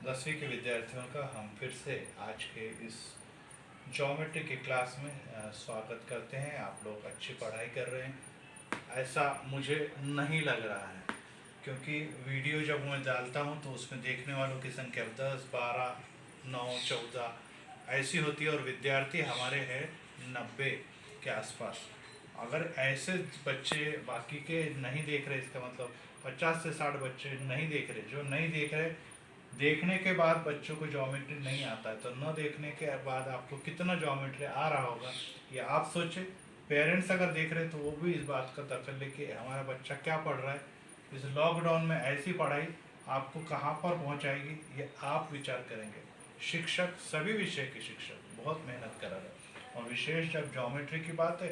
10वीं के विद्यार्थियों का हम फिर से आज के इस ज्योमेट्री की क्लास में स्वागत करते हैं। आप लोग अच्छी पढ़ाई कर रहे हैं ऐसा मुझे नहीं लग रहा है, क्योंकि वीडियो जब मैं डालता हूं तो उसमें देखने वालों की संख्या 10, 12, 9, 14 ऐसी होती है और विद्यार्थी हमारे हैं 90 के आसपास। अगर ऐसे बच्चे बाकी के नहीं देख रहे, इसका मतलब 50 से 60 बच्चे नहीं देख रहे, जो नहीं देख रहे, देखने के बाद बच्चों को ज्योमेट्री नहीं आता है, तो न देखने के बाद आपको कितना ज्योमेट्री आ रहा होगा ये आप सोचें। पेरेंट्स अगर देख रहे हैं तो वो भी इस बात का दखल ले कि हमारा बच्चा क्या पढ़ रहा है। इस लॉकडाउन में ऐसी पढ़ाई आपको कहाँ पर पहुँचाएगी ये आप विचार करेंगे। शिक्षक, सभी विषय के शिक्षक बहुत मेहनत कर रहे हैं, और विशेष जब ज्योमेट्री की बात है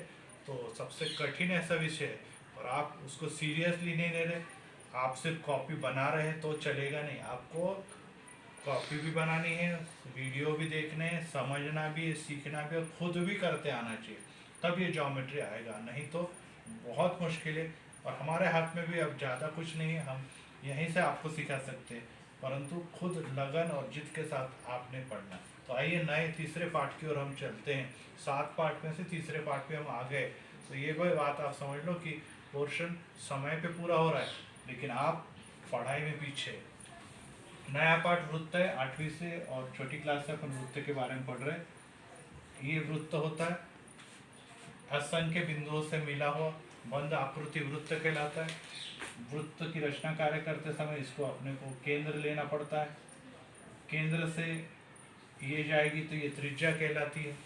तो सबसे कठिन ऐसा विषय है, और आप उसको सीरियसली नहीं ले रहे। आप सिर्फ कॉपी बना रहे हैं तो चलेगा नहीं, आपको कॉपी भी बनानी है, वीडियो भी देखने हैं, समझना भी है, सीखना भी, और खुद भी करते आना चाहिए, तब ये ज्योमेट्री आएगा, नहीं तो बहुत मुश्किल है। और हमारे हाथ में भी अब ज़्यादा कुछ नहीं है, हम यहीं से आपको सिखा सकते हैं, परंतु खुद लगन और जिद के साथ आपने पढ़ना। तो आइए नए तीसरे पार्ट की ओर हम चलते हैं। 7 पार्ट में से तीसरे पार्ट पे हम आ गए, तो ये कोई बात आप समझ लो कि पोर्शन समय पे पूरा हो रहा है, लेकिन आप पढ़ाई में पीछे। नया पाठ वृत्त है, 8वीं से और छोटी क्लास से अपन वृत्त के बारे में पढ़ रहे हैं। ये वृत्त होता है असंख्य बिंदुओं से मिला हुआ बंद आकृति वृत्त कहलाता है। वृत्त की रचना कार्य करते समय इसको अपने को केंद्र लेना पड़ता है। केंद्र से ये जाएगी तो ये त्रिज्या कहलाती है।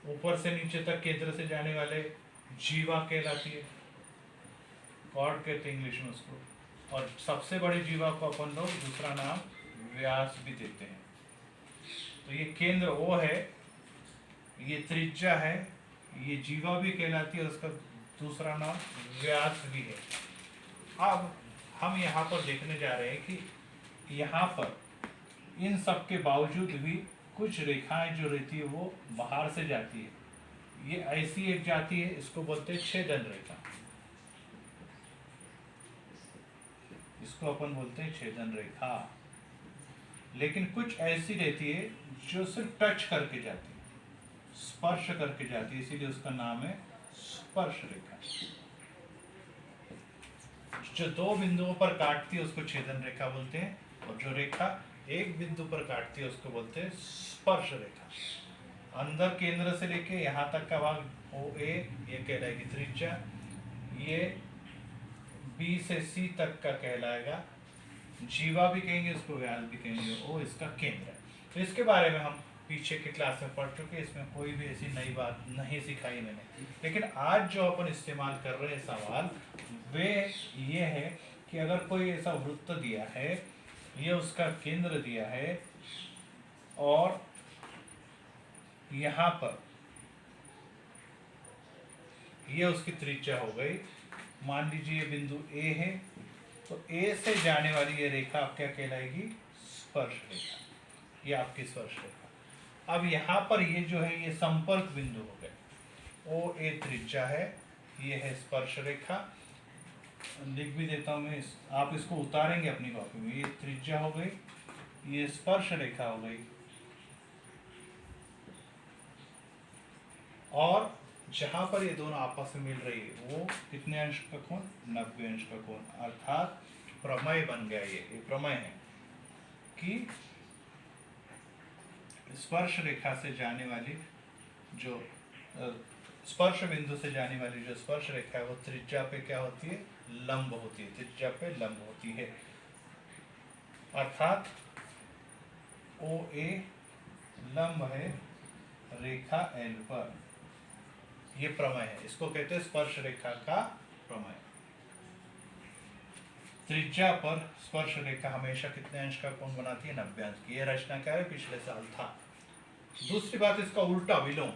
ऊपर से नीचे तक केंद्र से जाने वाले जीवा कहलाती है, कॉर्ड कहते हैं इंग्लिश में उसको। और सबसे बड़े जीवा को अपन लोग दूसरा नाम व्यास भी देते हैं। तो ये केंद्र ओ है, ये त्रिज्या है, ये जीवा भी कहलाती है, उसका दूसरा नाम व्यास भी है। अब हम यहाँ पर देखने जा रहे हैं कि यहाँ पर इन सब के बावजूद भी कुछ रेखाएं जो रहती है वो बाहर से जाती है। ये ऐसी एक जाती है, इसको बोलते हैं छेदन रेखा, इसको अपन बोलते हैं छेदन रेखा। लेकिन कुछ ऐसी रहती है जो सिर्फ टच करके जाती है, स्पर्श करके जाती है, इसीलिए उसका नाम है स्पर्श रेखा। जो 2 बिंदुओं पर काटती है उसको छेदन रेखा बोलते हैं, और जो रेखा एक बिंदु पर काटती है उसको बोलते हैं स्पर्श रेखा। अंदर केंद्र से लेके यहाँ तक का भाग ओ ए, ये कहलाएगी त्रिज्या। ये बी से सी तक का कहलाएगा जीवा भी कहेंगे, उसको व्यास भी कहेंगे, ओ इसका केंद्र है। तो इसके बारे में हम पीछे की क्लास में पढ़ चुके, इसमें कोई भी ऐसी नई बात नहीं सिखाई मैंने। लेकिन आज जो अपन इस्तेमाल कर रहे हैं सवाल वे ये है कि अगर कोई ऐसा वृत्त दिया है, ये उसका केंद्र दिया है, और यहाँ पर ये उसकी त्रिज्या हो गई। मान लीजिए ये बिंदु ए है, तो ए से जाने वाली ये रेखा आप क्या कहलाएगी? स्पर्श रेखा। ये आपकी स्पर्श रेखा। अब यहाँ पर ये जो है ये संपर्क बिंदु हो गए, ओ ए त्रिज्या है, ये है स्पर्श रेखा। लिख भी देता हूँ मैं, आप इसको उतारेंगे अपनी कॉपी में। ये त्रिज्या हो गई, ये स्पर्श रेखा हो गई, और जहां पर ये दोनों आपस में मिल रही है वो कितने अंश का कोण? 90 अंश का कोण। अर्थात प्रमेय बन गया। ये प्रमेय है कि स्पर्श रेखा से जाने वाली जो स्पर्श बिंदु से जाने वाली जो स्पर्श रेखा है वो त्रिज्या पे क्या होती है? लंब होती है। त्रिज्या पे लंब होती है, अर्थात ओ ए लंब है रेखा एल पर। ये प्रमेय है, इसको कहते हैं स्पर्श रेखा का प्रमेय। त्रिज्या पर स्पर्श रेखा हमेशा कितने अंश का कोण बनाती है? 90 अंश की। यह रचना क्या है? पिछले साल था। दूसरी बात, इसका उल्टा विलोम।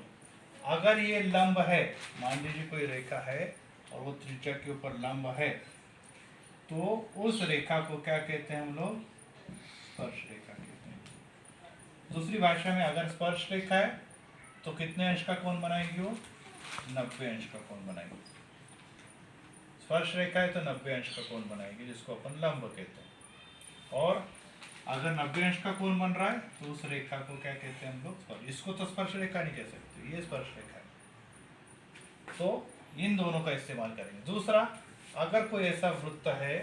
अगर ये लंब है, मान लीजिए कोई रेखा है और वो त्रिज्या के ऊपर लंब है, तो उस रेखा को क्या कहते हैं हम लोग? स्पर्श रेखा कहते हैं। दूसरी भाषा में अगर स्पर्श रेखा है तो कितने अंश का कोण बनाएगी वो? 90 अंश का कोण बनाएगी। स्पर्श रेखा है तो 90 अंश का कोण बनाएगी, जिसको अपन लंब कहते हैं। और अगर 90 अंश का कोण बन रहा है तो उस रेखा को क्या कहते हैं हम लोग स्पर्श। इसको तो स्पर्श रेखा नहीं कह सकते, ये स्पर्श रेखा है। तो इन दोनों का इस्तेमाल करेंगे। दूसरा, अगर कोई ऐसा वृत्त है,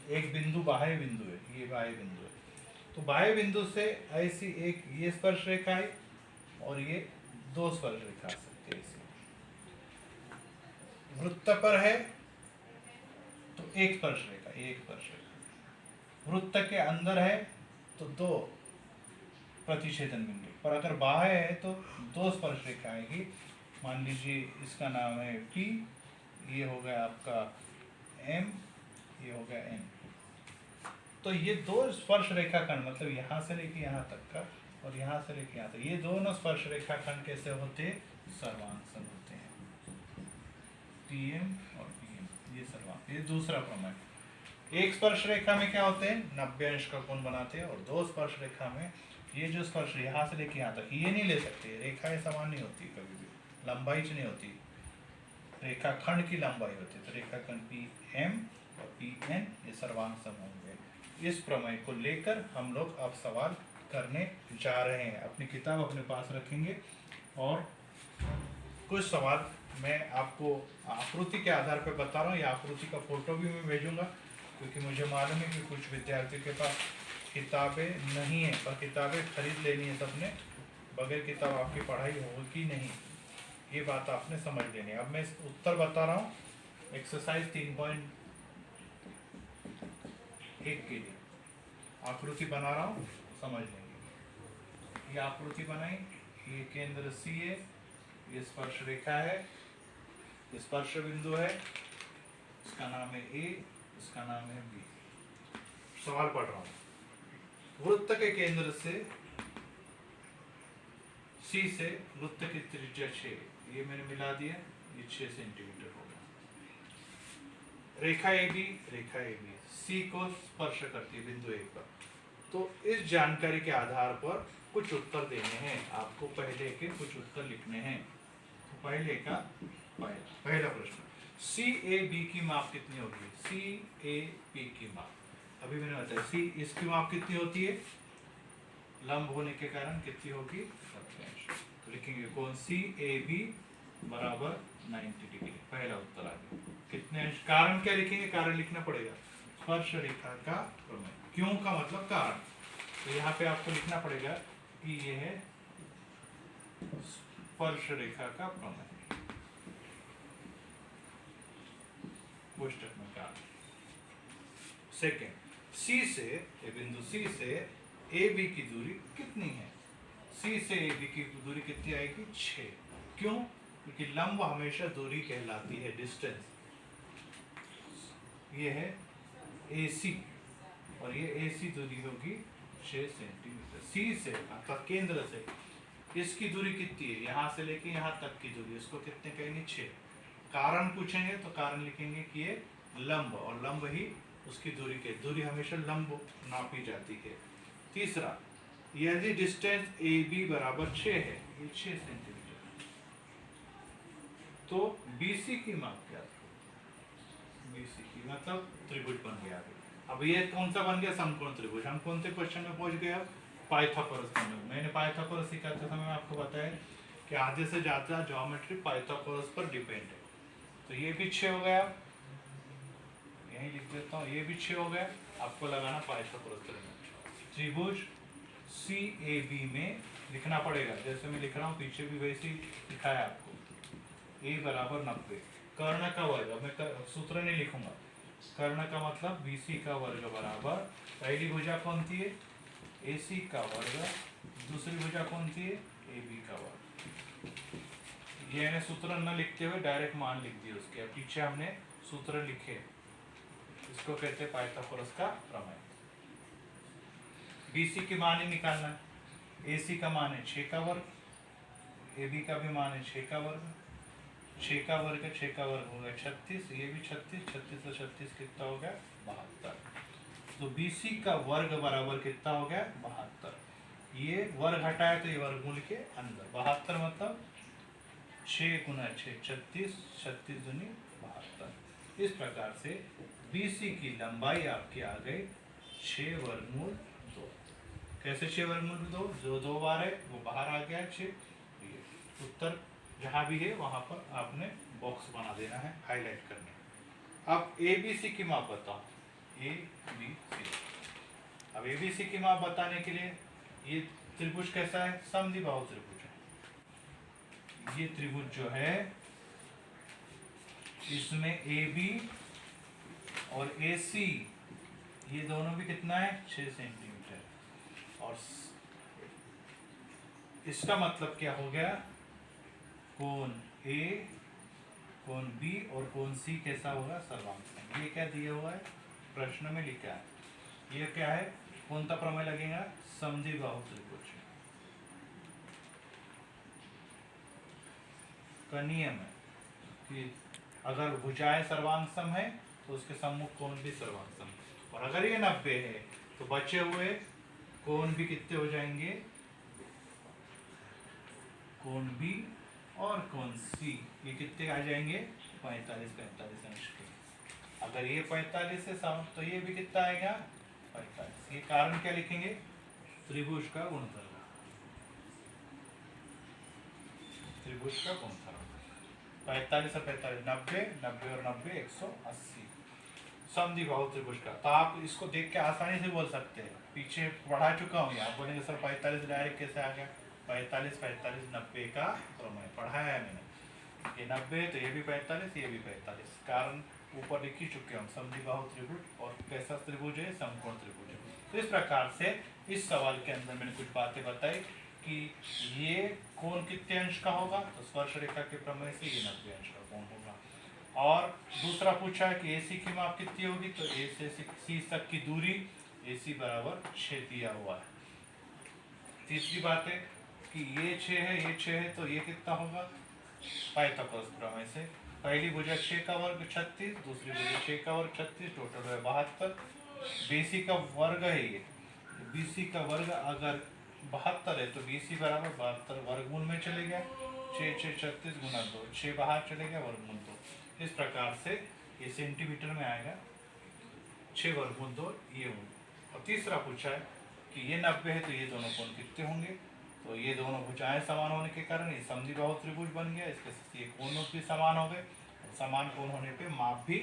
एक बिंदु बाह्य बिंदु है, ये बाह्य बिंदु है, तो बाह्य बिंदु से ऐसी एक ये स्पर्श रेखा है और ये दो स्पर्श रेखा आ सकती है। ऐसी वृत्त पर है तो एक स्पर्श रेखा, एक स्पर्श रेखा। वृत्त के अंदर है तो दो प्रतिच्छेदन बिंदु, पर अगर बाह्य है तो दो स्पर्श रेखा आएगी। मान लीजिए इसका नाम है P, ये हो गया आपका M, ये हो गया N। तो ये दो स्पर्श रेखा खंड, मतलब यहाँ से लेके यहाँ तक का और यहाँ से लेके यहाँ तक, ये दोनों स्पर्श रेखा खंड कैसे होते हैं? सर्वांग होते हैं। PM और PM, ये सर्वांग। ये दूसरा प्रमेय। एक स्पर्श रेखा में क्या होते हैं? 90 अंश का कोण बनाते हैं। और दो स्पर्श रेखा में ये जो स्पर्श यहाँ से लेके यहाँ तक, ये नहीं ले सकते, रेखाएं समान नहीं होती, कभी भी लंबाई नहीं होती, रेखा खंड की लंबाई होती है। तो रेखा खंड PM और PN ये सर्वांग सम होंगे। इस प्रमेय को लेकर हम लोग अब सवाल करने जा रहे हैं। अपनी किताब अपने पास रखेंगे और कुछ सवाल मैं आपको आकृति के आधार पर बता रहा हूँ। या आकृति का फोटो भी मैं भेजूंगा, क्योंकि मुझे मालूम है कि कुछ विद्यार्थियों के पास किताबें नहीं है, पर किताबें खरीद लेनी है सबने। बगैर किताब आपकी पढ़ाई होगी नहीं, ये बात आपने समझ लेनी है। अब मैं उत्तर बता रहा हूँ एक्सरसाइज 3.1 के लिए आकृति बना रहा हूँ, समझ लेंगे। ये आकृति बनाई, ये केंद्र C है, ये स्पर्श रेखा है, ये स्पर्श बिंदु है, इसका नाम है A, इसका नाम है B। सवाल पढ़ रहा हूँ। वृत्त के केंद्र से C से वृत्त की त्रिज्या 6, ये मैंने मिला दिया, ये 6 सेंटीमीटर होगा। रेखा AB C को स्पर्श करती है बिंदु 1 पर। तो इस जानकारी के आधार पर कुछ उत्तर देने हैं आपको। पहले के कुछ उत्तर लिखने हैं। तो पहले का पहला प्रश्न, CAB की माप कितनी होगी? CAB की माप अभी मैंने बताया, C इसकी माप कितनी होती है? लंब होने के कारण कितनी होगी? 90 अंश। तो लिखेंगे कौन? CAB बराबर 90 डिग्री। पहला उत्तर आ गया। कितने अंश? कारण क्या लिखेंगे? कारण लिखना पड़ेगा, स्पर्श रेखा का प्रमेय। क्यों का मतलब कारण। तो यहाँ पे आपको लिखना पड़ेगा कि यह है स्पर्श रेखा का प्रमेय। कोष्टक में कारण। सेकेंड, C से बिंदु C से AB की दूरी कितनी है? C से AB की दूरी कितनी आएगी? 6। क्यों? क्योंकि लंब हमेशा दूरी कहलाती है, डिस्टेंस। ये है AC और ये AC दूरी होगी 6 सेंटीमीटर। C से अर्थात केंद्र से इसकी दूरी कितनी है? यहाँ से लेके यहाँ तक की दूरी, इसको कितने कहेंगे? 6। कारण पूछेंगे तो कारण लिखेंगे कि ये लंब, और लंब ही उसकी दूरी के, दूरी हमेशा लंब नापी जाती है। तीसरा, यदि डिस्टेंस AB बराबर 6 है, ये 6 सेंटीमीटर, तो BC की माप क्या है? BC की मतलब त्रिभुज बन गया। अब ये कौन सा बन गया? समकोण त्रिभुज। हम कौन से क्वेश्चन में पहुंच गए? अब पाइथागोरस में। मैंने पाइथागोरस सिखाते समय आपको बताया कि आधे से ज्यादा ज्योमेट्री पाइथागोरस पर डिपेंड है। तो ये भी 6 हो गया, यही लिख देता हूँ, ये भी 6 हो गया। आपको लगाना पाइथागोरस त्रिभुज CAB में लिखना पड़ेगा, जैसे मैं लिख रहा हूँ पीछे भी वैसे ही लिखाया आपको। A बराबर 90। कर्ण का वर्ग, अब मैं सूत्र नहीं लिखूंगा। कर्ण का मतलब BC का वर्ग बराबर, पहली भुजा कौन थी है? AC का वर्ग, दूसरी भुजा कौन थी है? AB का वर्ग। ये मैंने सूत्र न लिखते हुए डायरेक्ट मान लिख दिया उसके, पीछे हमने सूत्र लिखे। इसको कहते हैं पाइथागोरस का प्रमेय। BC की मान ही निकालना है। AC का मान है 6 का वर्ग, AB का भी मान है 6 का वर्ग। 6 का वर्ग हो गया 36, ये भी 36, 36 और 36 कितना हो गया? 72। तो BC का वर्ग बराबर कितना हो गया? 72। ये वर्ग हटाया तो ये वर्गमूल के अंदर 72 मतलब 6 गुना 6 36, 36 दूनी 72। इस प्रकार से BC की लंबाई आपकी आ गई 6 वर्गमूल 2। कैसे 6 वर्गमूल 2? जो 2 बार है वो बाहर आ गया 6। ये उत्तर जहाँ भी है वहाँ पर आपने बॉक्स बना देना है, हाईलाइट करना है। अब ए बी सी की माप बताओ, ए बी सी। अब ए बी सी की माप बताने के लिए ये त्रिभुज कैसा है? समद्विबाहु त्रिभुज है। ये त्रिभुज जो है इसमें ए बी और ए सी ये दोनों भी कितना है? 6 सेंटीमीटर। और इसका मतलब क्या हो गया? कोण ए, कोण बी और कोण सी कैसा होगा? सर्वांग। ये क्या दिया हुआ है? प्रश्न में लिखा है। ये क्या है? कौन सा प्रमेय लगेगा? समद्विबाहु त्रिभुज का नियम है कि अगर भुजाएं सर्वांग सम है तो उसके सम्मुख कोण भी सर्वांग सम है। और अगर ये 90 है तो बचे हुए कोण भी कितने हो जाएंगे? कोण बी और कोण सी ये कितने आ जाएंगे? 45 अंश के। अगर ये 45 है सम तो ये भी कितना आएगा? 45। ये कारण क्या लिखेंगे? त्रिभुज का गुणधर्म। त्रिभुज का गुणधर्म 45 और 45 90, 90 और 90 180 समद्विबाहु त्रिभुज का। तो आप इसको देख के आसानी से बोल सकते हैं, पीछे पढ़ा चुका हूँ। आप बोलेंगे सर 45 डायरेक्ट कैसे आ गया? 45 45 90 का प्रमेय पढ़ाया है मैंने। ये 90 तो ये भी 45, ये भी 45। कारण ऊपर लिख ही चुके हम, समद्विबाहु त्रिभुज। और कैसा त्रिभुज है? समकोण त्रिभुज है। तो इस प्रकार से इस सवाल के अंदर मैंने कुछ बातें बताई कि ये कोण कितने अंश का होगा? तो स्पर्श रेखा के प्रमेय से ये 90 अंश का कोण होगा। और दूसरा पूछा है कि AC की माप कितनी होगी? तो A से C तक की दूरी AC बराबर 6 दिया हुआ है। तीसरी बात है कि ये 6 है, ये 6 है, तो ये कितना होगा? पाइथागोरस प्रमेय से पहली भुजा 6 का वर्ग 36, दूसरी भुजा 6 का वर्ग 36, टोटल है 72। BC का वर्ग है ये। BC का वर्ग अगर 72 है तो BC बराबर 72 वर्गमूल में चले गया। 6 6 36 गुना 2, 6 बाहर चले गया, वर्गमूल 2। इस प्रकार से ये सेंटीमीटर में आएगा 6 वर्गमूल 2 ये होंगे। और तीसरा पूछा है कि ये 90 है तो ये दोनों कोण कितने होंगे? तो ये दोनों भुजाएं समान होने के कारण ये समद्विबाहु त्रिभुज बन गया। इसके ये कोण भी समान हो गए। समान कोण होने पे माप भी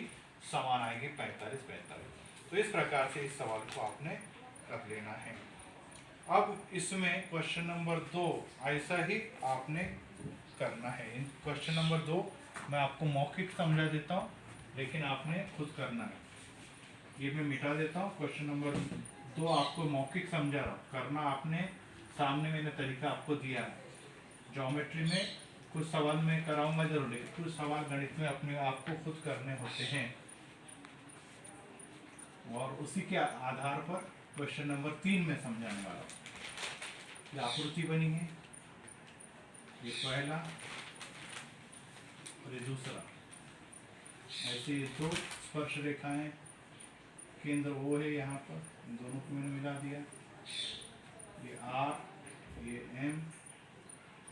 समान आएगी 45 45। तो इस प्रकार से इस सवाल को आपने कर लेना है। अब इसमें क्वेश्चन नंबर 2 ऐसा ही आपने करना है। इन क्वेश्चन नंबर 2 मैं आपको मौखिक समझा देता हूँ, लेकिन आपने खुद करना है। ये मैं मिटा देता हूँ। क्वेश्चन नंबर 2 आपको मौखिक समझा रहा हूँ, करना आपने सामने मैंने तरीका आपको दिया है। ज्योमेट्री में कुछ सवाल मैं कराऊंगा जरूर, लेकिन कुछ सवाल गणित में अपने आपको खुद करने होते हैं। और उसी के आधार पर क्वेश्चन नंबर 3 में समझाने वाला हूँ। ये आकृति बनी है, ये पहला और ये दूसरा। ऐसे ये 2 स्पर्श रेखाएं, केंद्र O है यहाँ पर, इन दोनों को मैंने मिला दिया। ये R, ये M,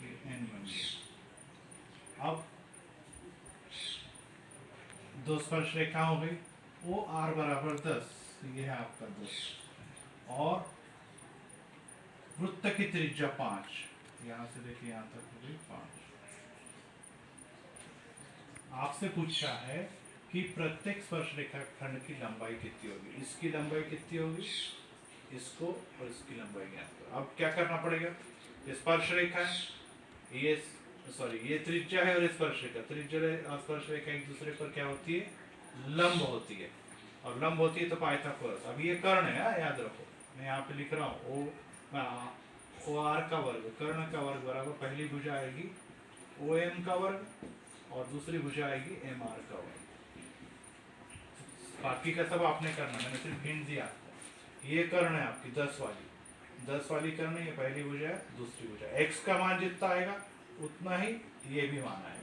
ये N बन गया। अब 2 स्पर्श रेखा हो गई। OR बराबर 10, ये है आपका 10। और वृत्त की त्रिज्या 5, यहाँ से देखिए यहाँ तक हो गई 5। आपसे पूछा है कि प्रत्येक स्पर्श रेखा खंड की लंबाई कितनी होगी? इसकी लंबाई कितनी होगी? इसको और इसकी लंबाई ज्ञात करो। अब क्या करना पड़ेगा? ये स्पर्श रेखा है, ये ये त्रिज्या है और स्पर्श रेखा। त्रिज्या और स्पर्श रेखा एक दूसरे पर क्या होती है? लंब होती है। और लंब होती है तो पाइथागोरस। अब ये कर्ण है, याद रखो। मैं यहाँ पे लिख रहा हूँ OR का वर्ग, कर्ण का वर्ग बराबर पहली भुजा आएगी OM का वर्ग और दूसरी भुजा आएगी MR का वर्ग। बाकी का सब आपने करना, मैंने सिर्फ हिंट दिया आपको। ये कर्ण है आपकी 10 वाली कर्ण, ये पहली भुजा है, दूसरी भुजा। x का मान जितना आएगा उतना ही ये भी मान आएगा,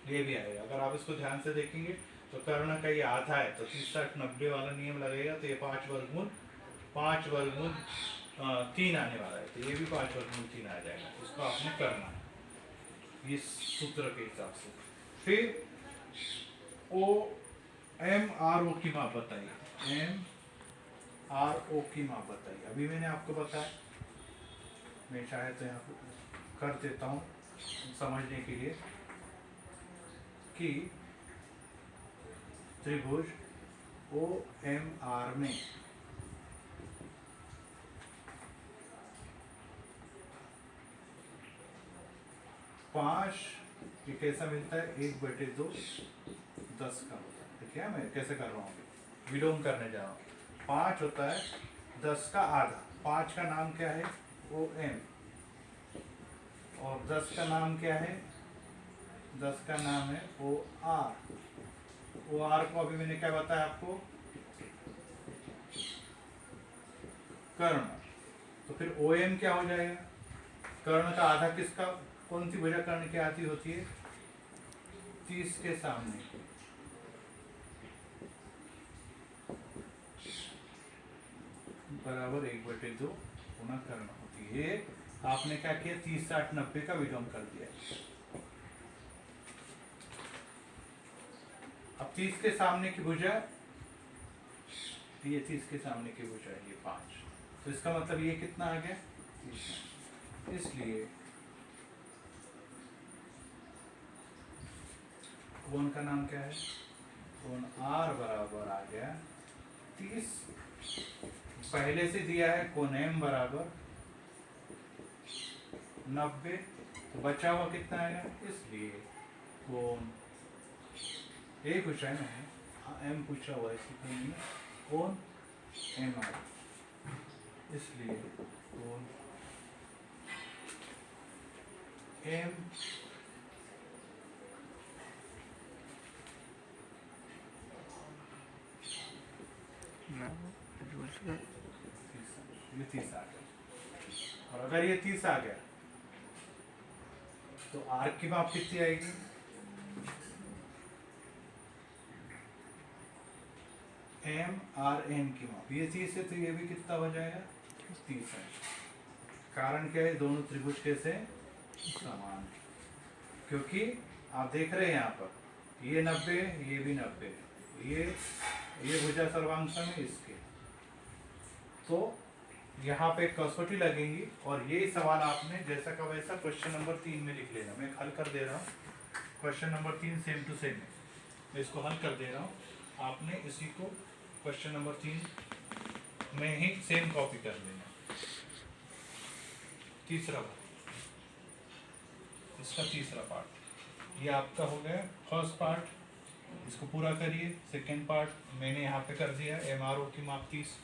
ये भी आएगा। अगर आप इसको ध्यान से देखेंगे तो कर्ण का ये आधा है, तो 30 90 वाला नियम लगेगा, तो ये 5 वर्गमूल 3 आने वाला है, तो ये भी 5 वर्गमूल 3 आ जाएगा। इसको आपने करना है इस सूत्र के हिसाब से। फिर OMRO की माप बताइए। आर ओ की माप बताइए। अभी मैंने आपको बताया, मैं चाहे तो यहाँ कर देता हूँ समझने के लिए कि त्रिभुज ओ एम आर में पाँच, ये कैसा मिलता है, 1/2 10 का होता है। देखिए मैं कैसे कर रहा हूँ, अभी विलोम करने जा रहा हूँ। 5 होता है 10 का आधा। 5 का नाम क्या है, ओ एम, और 10 का नाम क्या है, 10 का नाम है ओ आर। ओ आर को अभी मैंने क्या बताया आपको, कर्ण। तो फिर ओ एम क्या हो जाएगा, कर्ण का आधा किसका, कौन सी भुजा कर्ण की आधी होती है, 30 के सामने। बराबर 1/2 गुना कर्ण होती है। ये आपने क्या किया, 30 60 90 का विलोम कर दिया। अब 30 के सामने की भुजा, ये 30 के सामने की भुजा है, ये 5, तो इसका मतलब ये कितना आ गया, 30। इसलिए कोण का नाम क्या है, कोण आर बराबर आ गया 30। पहले से दिया है कोण एम बराबर 90, तो बचा हुआ कितना आएगा, इसलिए कोण ए पूछा है ना, एम पूछा हुआ है, इसी कोण एम आर, इसलिए कोण एम ये 30 आ गया। और अगर ये 30 आ गया तो आर की माप कितनी आएगी, एम आर एन की माप, ये 30 है तो ये भी कितना हो जाएगा, 30 है। कारण क्या है, दोनों त्रिभुज कैसे समान, क्योंकि आप देख रहे हैं यहाँ पर ये 90, ये भी 90, ये भुजा सर्वांग है इसके, तो यहाँ पे कसौटी लगेगी। और ये सवाल आपने जैसा का वैसा क्वेश्चन नंबर 3 में लिख लेना। मैं हल कर दे रहा हूँ, question number 3 same to same मैं इसको हल कर दे रहा हूँ। आपने इसी को क्वेश्चन नंबर 3 में ही सेम कॉपी कर लेना। तीसरा पार्ट, इसका तीसरा पार्ट ये आपका हो गया फर्स्ट पार्ट, इसको पूरा करिए। सेकेंड पार्ट मैंने यहाँ पे कर दिया, एम आर ओ की माप 30।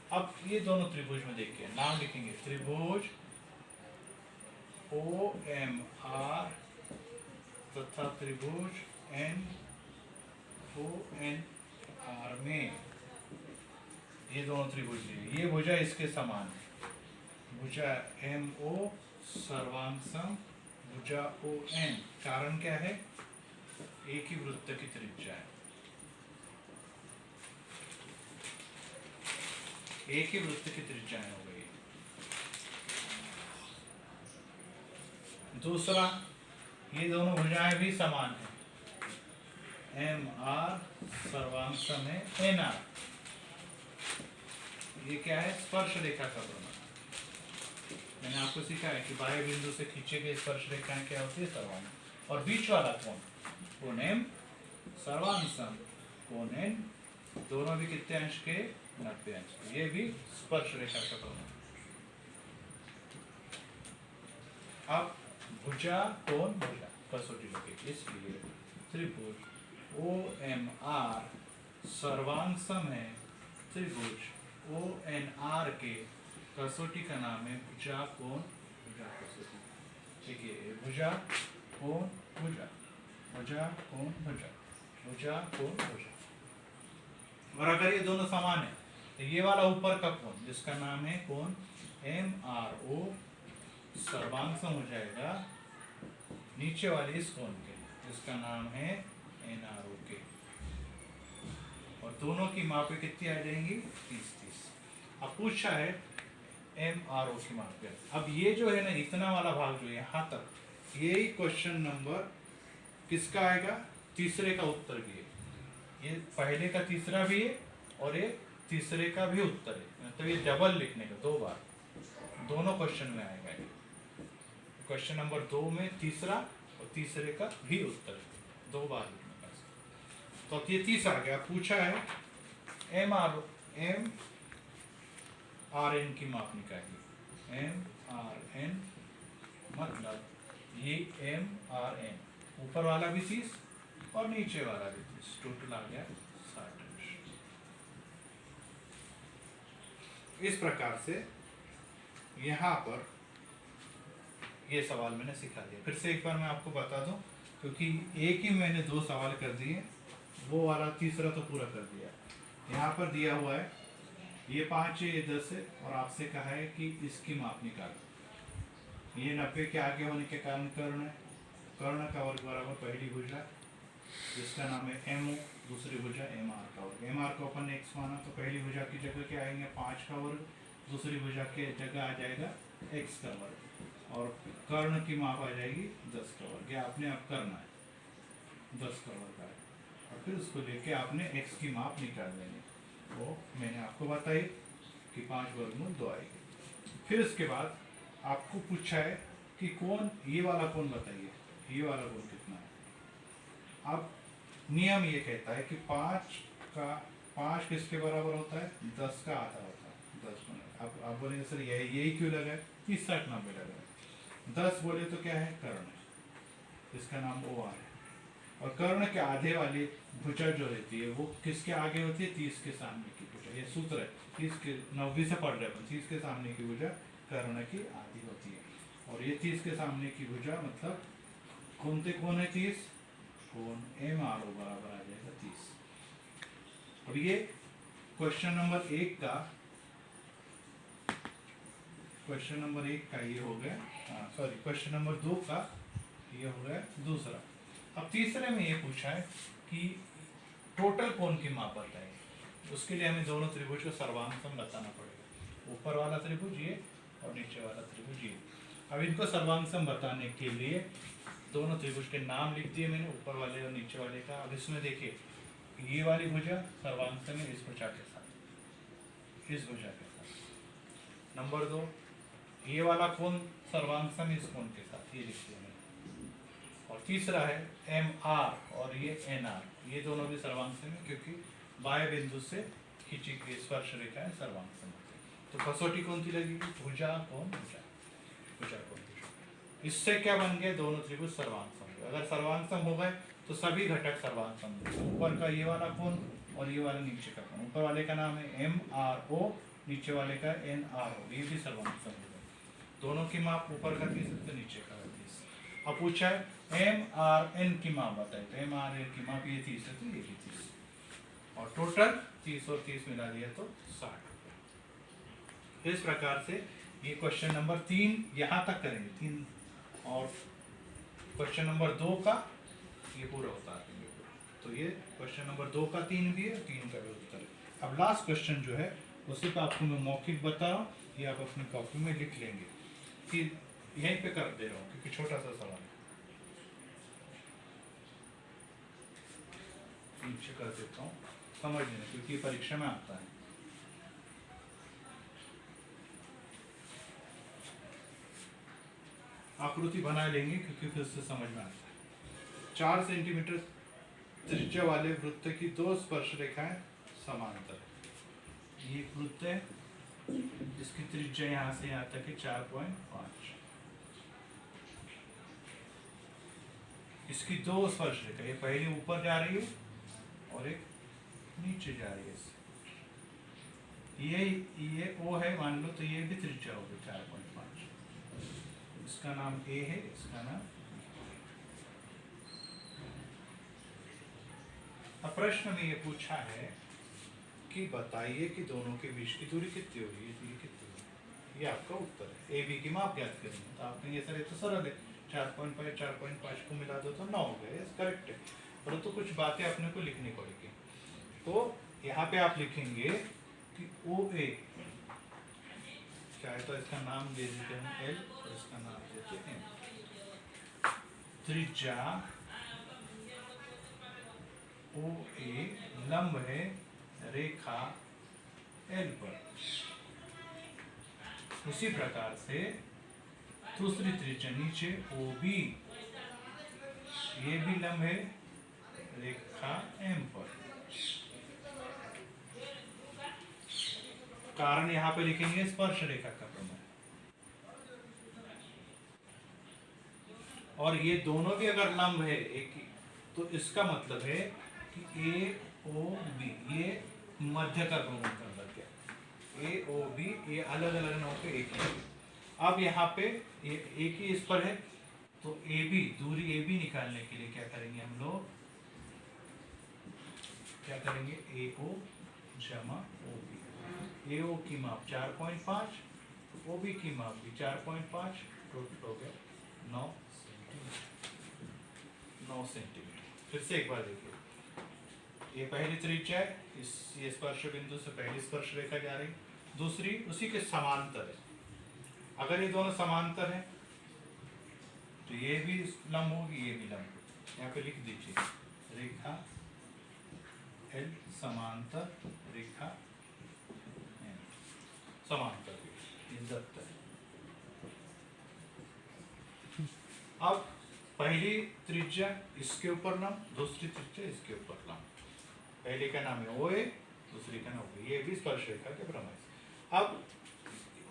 अब ये दोनों त्रिभुज में देखिए, नाम लिखेंगे, त्रिभुज ओ एम आर तथा त्रिभुज एन ओ एन आर में, ये दोनों त्रिभुज है, ये भुजा इसके समान है, भुजा एम ओ सर्वांग सम भुजा ओ एन। कारण क्या है, एक ही वृत्त की त्रिज्या है, एक ही वृत्त की त्रिज्याएं हो गई। दूसरा, ये दोनों भुजाएं भी समान है, एम आर सर्वांग सम है एन आर। ये क्या है, स्पर्श रेखा का प्रमाण। मैंने आपको सिखाया है कि बाह्य बिंदु से खींचे गए स्पर्श रेखाएं क्या होती है, सर्वांग। और बीच वाला कोण, कोण एम सर्वांग सम कोण एन, दोनों भी कितने अंश के, 90 अंश के, ये भी स्पर्श रेखा का प्रमाण। अब भुजा कोण भुजा कसौटी लगेगी, इसलिए त्रिभुज ओ एम आर सर्वांग सम है त्रिभुज ओ एन आर के कसौटी का नाम है भुजा कोण भुजा कसौटी। ठीक है, भुजा कोण भुजा, भुजा कोण भुजा, भुजा कोण भुजा। और अगर ये दोनों समान है तो ये वाला ऊपर का कोण जिसका नाम है कोण एम आर ओ सर्वांग सम हो जाएगा नीचे वाले इस कोण के जिसका नाम है एन आर ओ के, और दोनों की मापें कितनी आ जाएंगी, 30-30। अब पूछा है एम आर ओ की मापें। अब ये जो है ना, इतना वाला भाग जो है यहाँ तक, यही क्वेश्चन नंबर किसका आएगा, तीसरे का उत्तर भी है। ये पहले का तीसरा भी है और ये तीसरे का भी उत्तर है, तो ये डबल लिखने का 2 बार, दोनों क्वेश्चन में आएगा ये। क्वेश्चन नंबर 2 में तीसरा और तीसरे का भी उत्तर 2 बार लिखने का। तो अब ये 30 आ गया। पूछा है एम आर एन की माप निकालिए। एम आर एन मतलब ये एम आर एन, ऊपर वाला भी 30 और नीचे वाला भी 30, टोटल आ गया 60 अंश। इस प्रकार से यहाँ पर ये सवाल मैंने सिखा दिया। फिर से एक बार मैं आपको बता दूं, क्योंकि एक ही मैंने 2 सवाल कर दिए, वो वाला तीसरा तो पूरा कर दिया। यहाँ पर दिया हुआ है ये 5 है, ये 10 है, और आपसे कहा है कि इसकी माप निकालो। ये 90 के आगे होने के कारण कर्ण है, कर्ण का वर्ग बराबर पहली भुजा जिसका नाम है एम, दूसरी भुजा एम आर का वर्ग। एम आर को अपन ने एक्स माना, तो पहली भुजा की जगह क्या आएंगे 5 का वर्ग, दूसरी भुजा के जगह आ जाएगा एक्स का वर्ग, और कर्ण की माप आ जाएगी 10 का वर्ग। ये आपने अब करना है 10 का वर्ग है, और फिर उसको लेके आपने x की माप निकाल लेंगे। वो मैंने आपको बताई कि 5 वर्गमूल 2 आएगी। फिर उसके बाद आपको पूछा है कि कौन, ये वाला कौन बताइए, ये वाला कौन कितना है। अब नियम ये कहता है कि 5 किसके बराबर होता है, 10 का आधा होता है, 10 गुना। अब आप बोलेंगे सर यही क्यों लगा है, 30 60 90 लगा है। 10 बोले तो क्या है, कर्ण है, इसका नाम ओ आर है। और कर्ण के आधे वाली भुजा जो रहती है वो किसके आगे होती है, 30 के सामने की भुजा। ये सूत्र है, 30 के 90 से पढ़ रहे हैं, 30 के सामने की भुजा कर्ण की आधी होती है। और ये 30 के सामने की भुजा मतलब कौन है 30, कौन एम आर ओ बराबर आ जाएगा 30। और ये क्वेश्चन नंबर 1 का, क्वेश्चन नंबर 1 का ये हो गया, सॉरी क्वेश्चन नंबर 2 का ये हो गया दूसरा। अब तीसरे में ये पूछा है कि टोटल कोण की माप बताइए। उसके लिए हमें दोनों त्रिभुज को सर्वांगसम बताना पड़ेगा, ऊपर वाला त्रिभुज ये और नीचे वाला त्रिभुज ये। अब इनको सर्वांगसम बताने के लिए दोनों त्रिभुज के नाम लिख दिए मैंने, ऊपर वाले और नीचे वाले का। अब इसमें देखिए ये वाली भुजा सर्वांगसम है इस भुजा के साथ, इस भुजा के साथ। नंबर 2 ये वाला कोण सर्वांगसम इस कोण के साथ, ये लिख दिया मैंने। और तीसरा है एम आर और ये एन आर, ये दोनों भी सर्वांगसम है क्योंकि बाएं बिंदु से खींची गई स्पर्श रेखा है सर्वांगसम। तो कसौटी कौन सी लगेगी, भुजा कोण भुजा, भुजा कोण भुजा। इससे क्या बन गए, दोनों त्रिभुज सर्वांगसम। अगर सर्वांगसम हो गए तो सभी घटक सर्वांगसम होंगे। ऊपर का ये वाला कोण और ये वाला नीचे का कोण, ऊपर वाले का नाम है एम आर ओ, नीचे वाले का एन आर ओ, ये भी सर्वांगसम हो गए। दोनों की माप ऊपर का 30 तो नीचे का 30। अब पूछा है एम आर एन की माप बताए, तो एम आर एन की माप ये 30 है तो ये भी 30, और टोटल 30 और 30 मिला दिया तो 60। इस प्रकार से ये क्वेश्चन नंबर 3 यहाँ तक करेंगे 3, और क्वेश्चन नंबर 2 का ये पूरा होता है। तो ये क्वेश्चन नंबर 2 का 3 भी है, 3 का भी उत्तर है। अब लास्ट क्वेश्चन जो है उसी पर आपको मैं मौखिक बता रहा हूँ, ये आप अपनी कॉपी में लिख लेंगे कि यहीं पे कर दे रहा हूँ क्योंकि छोटा सा सवाल है। नीचे कर देता हूँ समझ लेना, क्योंकि ये परीक्षा में आता है। आकृति बना लेंगे क्योंकि फिर से समझ में आता है। 4 सेंटीमीटर त्रिज्या वाले वृत्त की 2 स्पर्श रेखाएं समांतर। ये वृत्त है, इसकी त्रिज्या यहाँ से यहाँ तक है 4.5। इसकी 2 स्पर्श रेखा, ये पहली ऊपर जा रही है और एक नीचे जा रही है। ये ओ है मान लो, तो ये भी त्रिज्या होगी 4.5। इसका नाम ए है, इसका नाम। अब प्रश्न में ये पूछा है कि बताइए कि दोनों के बीच की दूरी कितनी होगी, ये दूरी कितनी होगी। ये आपका उत्तर है। ए बी की माप ज्ञात करेंगे तो आपने ये सर, ये तो सरल है, 4.5 को मिला दो तो 9 हो गए, करेक्ट है। परंतु कुछ बातें अपने को लिखनी पड़ेगी। तो यहाँ पे आप लिखेंगे कि ओ ए, चाहे तो इसका नाम दे देते हैं एल और इसका नाम देते हैं एम। त्रिज्या ओ ए लंब है रेखा एल पर। उसी प्रकार से दूसरी त्रिज्या नीचे ओ बी, ये भी लंब है रेखा एम पर। कारण यहां पे लिखेंगे स्पर्श रेखा का प्रमेय। और ये दोनों भी अगर लंब है एक ही, तो इसका मतलब है कि ए ओ बी ये मध्य का भ्रमण कर गया। ए ओ बी ये अलग अलग नाव पे एक ही। अब यहाँ पे ये एक ही इस पर है, तो ए बी दूरी ए बी निकालने के लिए क्या करेंगे हम लोग, क्या करेंगे ए ओ जमा ओ बी। ए ओ की माप 4.5, ओ बी की माप भी 4.5, टोटल हो गया 9 सेंटीमीटर। फिर से एक बार देखिए, ये पहली त्रिज्या है, इस ये स्पर्श बिंदु से पहली स्पर्श रेखा जा रही, दूसरी उसी के समांतर है। अगर ये दोनों समांतर है तो ये भी लंब होगी, ये भी लंब होगी। यहाँ पे लिख दीजिए रेखा एल समांतर रेखा एम, समांतर दत्त है। अब पहली त्रिज्या इसके ऊपर लंब, दूसरी त्रिज्या इसके ऊपर लंब। पहले का नाम है ओ ए, दूसरी का नाम ओ बी, ये भी स्पर्श रेखा के प्रमेय। अब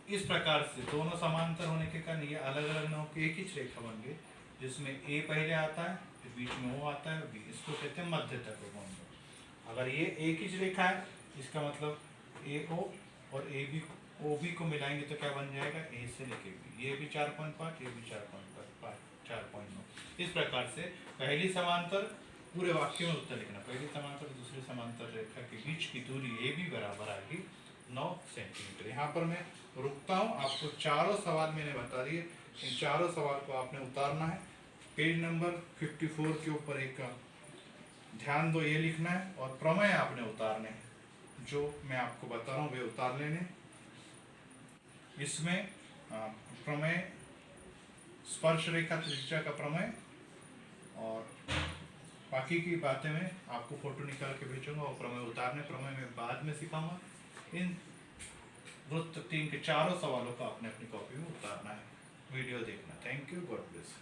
इस प्रकार से दोनों समांतर होने के कारण ये अलग अलग नाव की एक ही रेखा बन गई, जिसमें ए पहले आता है, फिर बीच में ओ आता है, बी, इसको कहते हैं मध्य तक कोण। अगर ये एक ही रेखा है, इसका मतलब ए ओ और ए बी ओ बी को मिलाएंगे तो क्या बन जाएगा, ए से लेके बी, ये भी 4.5, ये भी 4.5, 4.9। इस प्रकार से पहली समांतर, पूरे वाक्य में उत्तर लिखना, पहली समांतर दूसरी समांतर रेखा के बीच की दूरी ए बी बराबर आएगी 9 सेंटीमीटर। यहाँ पर मैं रुकता हूँ, आपको चारों सवाल मैंने बता दिए, इन चारों सवाल को आपने उतारना है। पेज नंबर 54 के ऊपर एक ध्यान दो, ये लिखना है, और प्रमेय आपने उतारने हैं, जो मैं आपको बता रहा हूँ वे उतार लेने। इसमें प्रमेय स्पर्श रेखा त्रिज्या का प्रमेय, और बाकी की बातें मैं आपको फोटो निकाल के भेजूंगा, और प्रमेय उतारने प्रमेय में बाद में सिखाऊंगा। इन वृत्त 3 के चारों सवालों को आपने अपनी कॉपी में उतारना है। वीडियो देखना। Thank you, God bless.